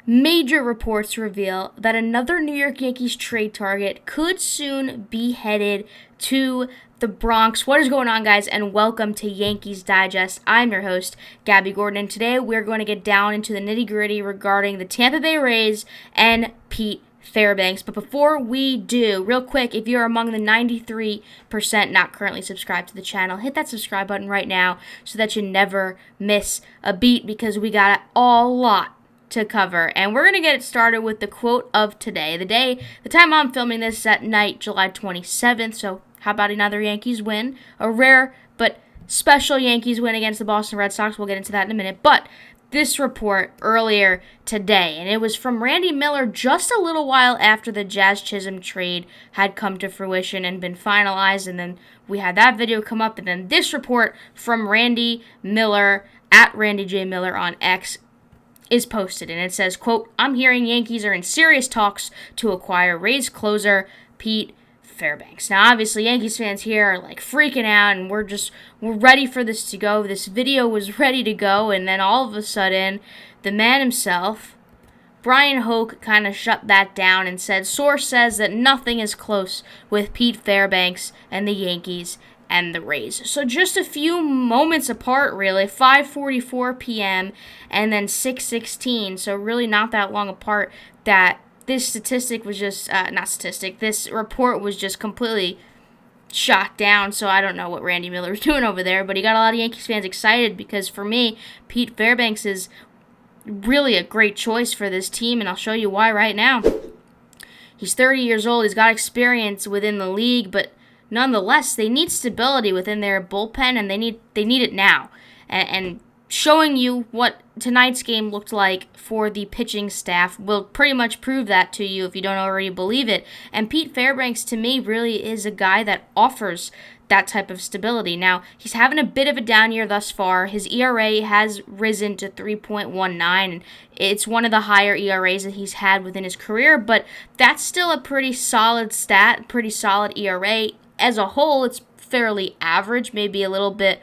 Major reports reveal that another New York Yankees trade target could soon be headed to the Bronx. What is going on, guys, and welcome to Yankees Digest. I'm your host, Gabby Gordon, and today we're going to get down into the nitty-gritty regarding the Tampa Bay Rays and Pete Fairbanks. But before we do, real quick, if you're among the 93% not currently subscribed to the channel, hit that subscribe button right now so that you never miss a beat, because we got a lot to cover. And we're going to get it started with the quote of today. The time I'm filming this is at night, July 27th, so how about another Yankees win? A rare but special Yankees win against the Boston Red Sox. We'll get into that in a minute. But this report earlier today, and it was from Randy Miller just a little while after the Jazz Chisholm trade had come to fruition and been finalized, and then we had that video come up, and then this report from Randy Miller at Randy J. Miller on X is posted, and it says, quote, "I'm hearing Yankees are in serious talks to acquire Rays closer Pete Fairbanks." Now, obviously, Yankees fans here are like freaking out, and we're ready for this to go. This video was ready to go, and then all of a sudden, the man himself, Brian Hoke, kind of shut that down and said, "Source says that nothing is close with Pete Fairbanks and the Yankees and the Rays." So just a few moments apart, really, 5:44 p.m. and then 6:16, so really not that long apart, that this statistic was just, this report was just completely shot down. So I don't know what Randy Miller was doing over there, but he got a lot of Yankees fans excited, because for me, Pete Fairbanks is really a great choice for this team, and I'll show you why right now. He's 30 years old, he's got experience within the league, but nonetheless, they need stability within their bullpen, and they need it now. And showing you what tonight's game looked like for the pitching staff will pretty much prove that to you if you don't already believe it. And Pete Fairbanks, to me, really is a guy that offers that type of stability. Now, he's having a bit of a down year thus far. His ERA has risen to 3.19, and it's one of the higher ERAs that he's had within his career, but that's still a pretty solid stat, pretty solid ERA. As a whole, it's fairly average, maybe a little bit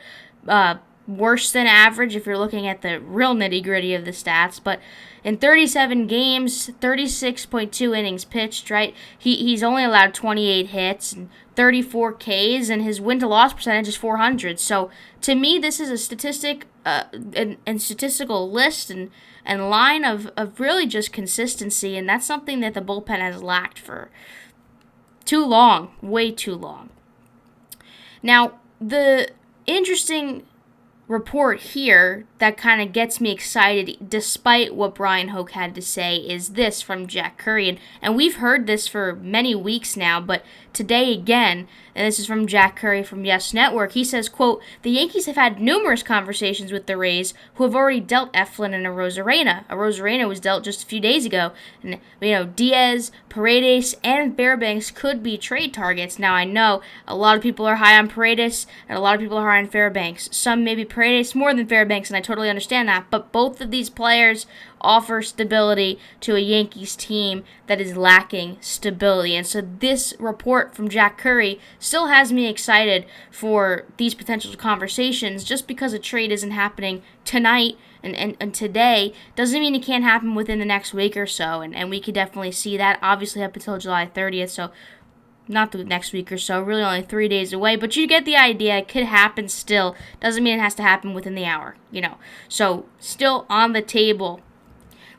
worse than average if you're looking at the real nitty-gritty of the stats. But in 37 games, 36.2 innings pitched, right? He's only allowed 28 hits and 34 Ks, and his win-to-loss percentage is 400. So to me, this is a statistic and statistical list and line of really just consistency, and that's something that the bullpen has lacked for too long, way too long. Now, the interesting report here that kind of gets me excited, despite what Brian Hoke had to say, is this from Jack Curry. And we've heard this for many weeks now, but today again, and this is from Jack Curry from Yes Network, he says, quote, "The Yankees have had numerous conversations with the Rays, who have already dealt Eflin and a Rosarena. A Rosarena was dealt just a few days ago. And, Diaz, Paredes, and Fairbanks could be trade targets." Now, I know a lot of people are high on Paredes, and a lot of people are high on Fairbanks. Some maybe Paredes more than Fairbanks, and I totally understand that. But both of these players offer stability to a Yankees team that is lacking stability. And so this report from Jack Curry still has me excited for these potential conversations. Just because a trade isn't happening tonight and today doesn't mean it can't happen within the next week or so. And we could definitely see that, obviously, up until July 30th. So not the next week or so, really only 3 days away, but you get the idea. It could happen still. Doesn't mean it has to happen within the hour, So still on the table.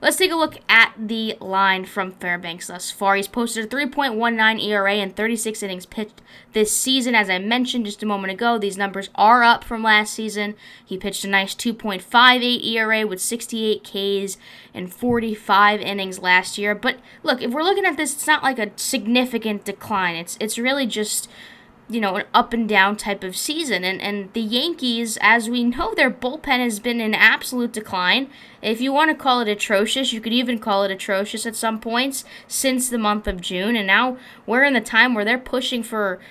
Let's take a look at the line from Fairbanks thus far. He's posted a 3.19 ERA and 36 innings pitched this season. As I mentioned just a moment ago, these numbers are up from last season. He pitched a nice 2.58 ERA with 68 Ks and 45 innings last year. But look, if we're looking at this, it's not like a significant decline. It's really just an up and down type of season. And the Yankees, as we know, their bullpen has been in absolute decline. If you want to call it atrocious, you could even call it atrocious at some points since the month of June. And now we're in the time where they're pushing for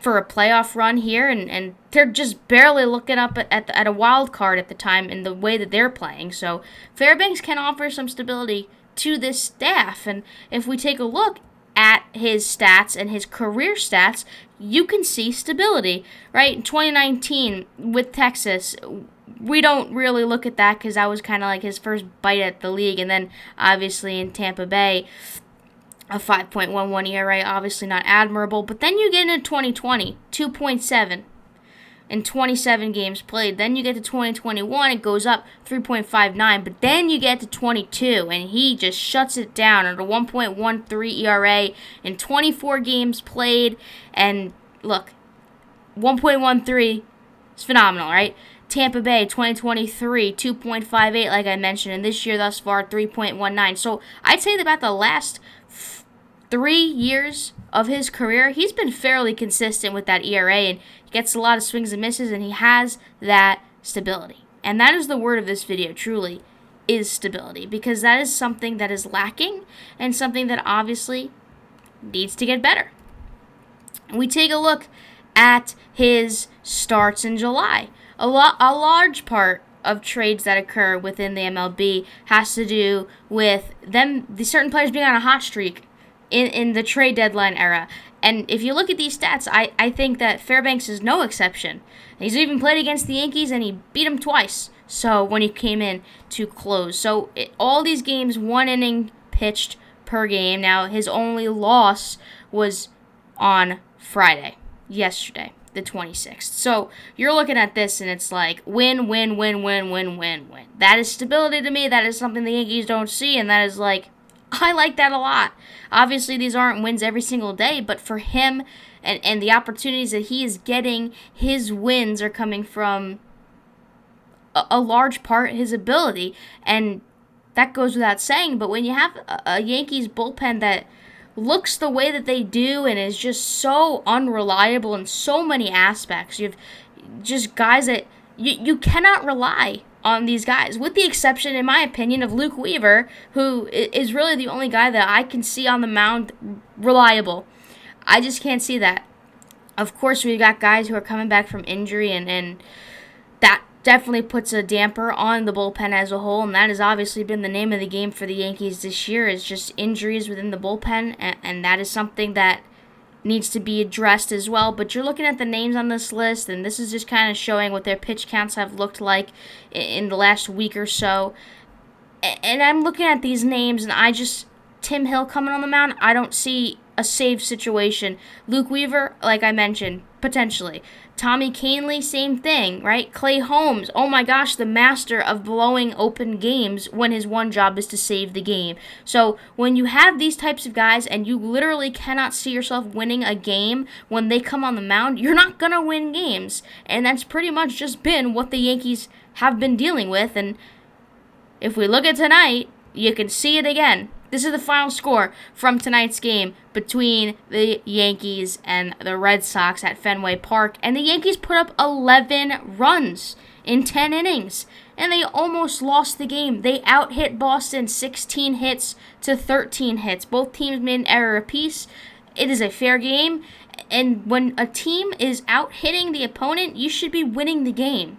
a playoff run here, and they're just barely looking up at a wild card at the time in the way that they're playing. So Fairbanks can offer some stability to this staff. And if we take a look at his stats and his career stats, you can see stability, right? In 2019 with Texas, we don't really look at that because that was kind of like his first bite at the league. And then, obviously, in Tampa Bay, a 5.11 ERA, obviously not admirable. But then you get into 2020, 2.7 in 27 games played. Then you get to 2021, it goes up 3.59. But then you get to 22, and he just shuts it down at a 1.13 ERA in 24 games played. And look, 1.13 is phenomenal, right? Tampa Bay, 2023, 2.58, like I mentioned, and this year thus far, 3.19. So I'd say that about the last 3 years of his career, he's been fairly consistent with that ERA, and he gets a lot of swings and misses, and he has that stability. And that is the word of this video, truly, is stability, because that is something that is lacking and something that obviously needs to get better. We take a look at his starts in July. A large part of trades that occur within the MLB has to do with the certain players being on a hot streak in the trade deadline era. And if you look at these stats, I think that Fairbanks is no exception. He's even played against the Yankees, and he beat them twice. So when he came in to close. So all these games, 1 inning pitched per game. Now, his only loss was on Friday, yesterday, the 26th. So you're looking at this, and it's like win, win, win, win, win, win, win. That is stability to me. That is something the Yankees don't see, and that is like, I like that a lot. Obviously, these aren't wins every single day, but for him and the opportunities that he is getting, his wins are coming from a large part his ability, and that goes without saying. But when you have a Yankees bullpen that looks the way that they do and is just so unreliable in so many aspects, you have just guys that you cannot rely on these guys, with the exception, in my opinion, of Luke Weaver, who is really the only guy that I can see on the mound reliable. I just can't see that. Of course, we've got guys who are coming back from injury, and that definitely puts a damper on the bullpen as a whole, and that has obviously been the name of the game for the Yankees this year, is just injuries within the bullpen, and that is something that needs to be addressed as well. But you're looking at the names on this list, and this is just kind of showing what their pitch counts have looked like in the last week or so. And I'm looking at these names, and Tim Hill coming on the mound, I don't see a save situation. Luke Weaver, like I mentioned, potentially. Tommy Kahnle, same thing, right? Clay Holmes, oh my gosh, the master of blowing open games when his one job is to save the game. So when you have these types of guys and you literally cannot see yourself winning a game when they come on the mound, you're not going to win games. And that's pretty much just been what the Yankees have been dealing with. And if we look at tonight, you can see it again. This is the final score from tonight's game between the Yankees and the Red Sox at Fenway Park. And the Yankees put up 11 runs in 10 innings. And they almost lost the game. They out-hit Boston 16 hits to 13 hits. Both teams made an error apiece. It is a fair game. And when a team is out-hitting the opponent, you should be winning the game.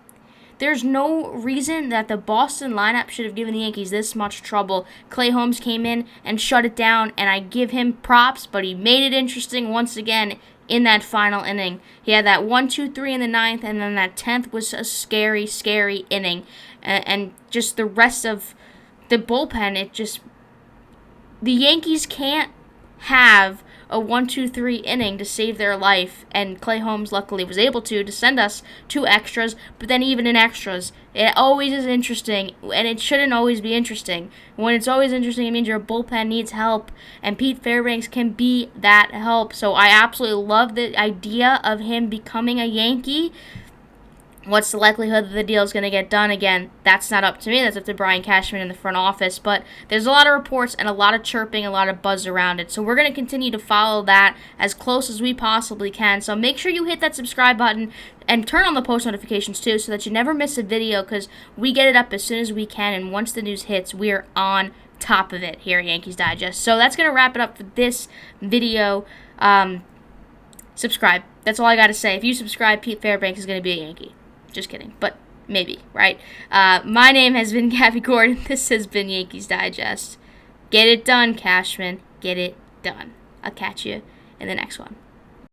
There's no reason that the Boston lineup should have given the Yankees this much trouble. Clay Holmes came in and shut it down, and I give him props, but he made it interesting once again in that final inning. He had that 1-2-3 in the ninth, and then that 10th was a scary, scary inning. And just the rest of the bullpen, the Yankees can't have a 1-2-3 inning to save their life, and Clay Holmes luckily was able to send us 2 extras. But then even in extras, it always is interesting, and it shouldn't always be interesting. When it's always interesting, it means your bullpen needs help, and Pete Fairbanks can be that help. So I absolutely love the idea of him becoming a Yankee. What's the likelihood that the deal is going to get done? Again, that's not up to me. That's up to Brian Cashman in the front office. But there's a lot of reports and a lot of chirping, a lot of buzz around it. So we're going to continue to follow that as close as we possibly can. So make sure you hit that subscribe button and turn on the post notifications too, so that you never miss a video, because we get it up as soon as we can. And once the news hits, we are on top of it here at Yankees Digest. So that's going to wrap it up for this video. Subscribe. That's all I got to say. If you subscribe, Pete Fairbanks is going to be a Yankee. Just kidding, but maybe, right? My name has been Gabby Gordon. This has been Yankees Digest. Get it done, Cashman. Get it done. I'll catch you in the next one.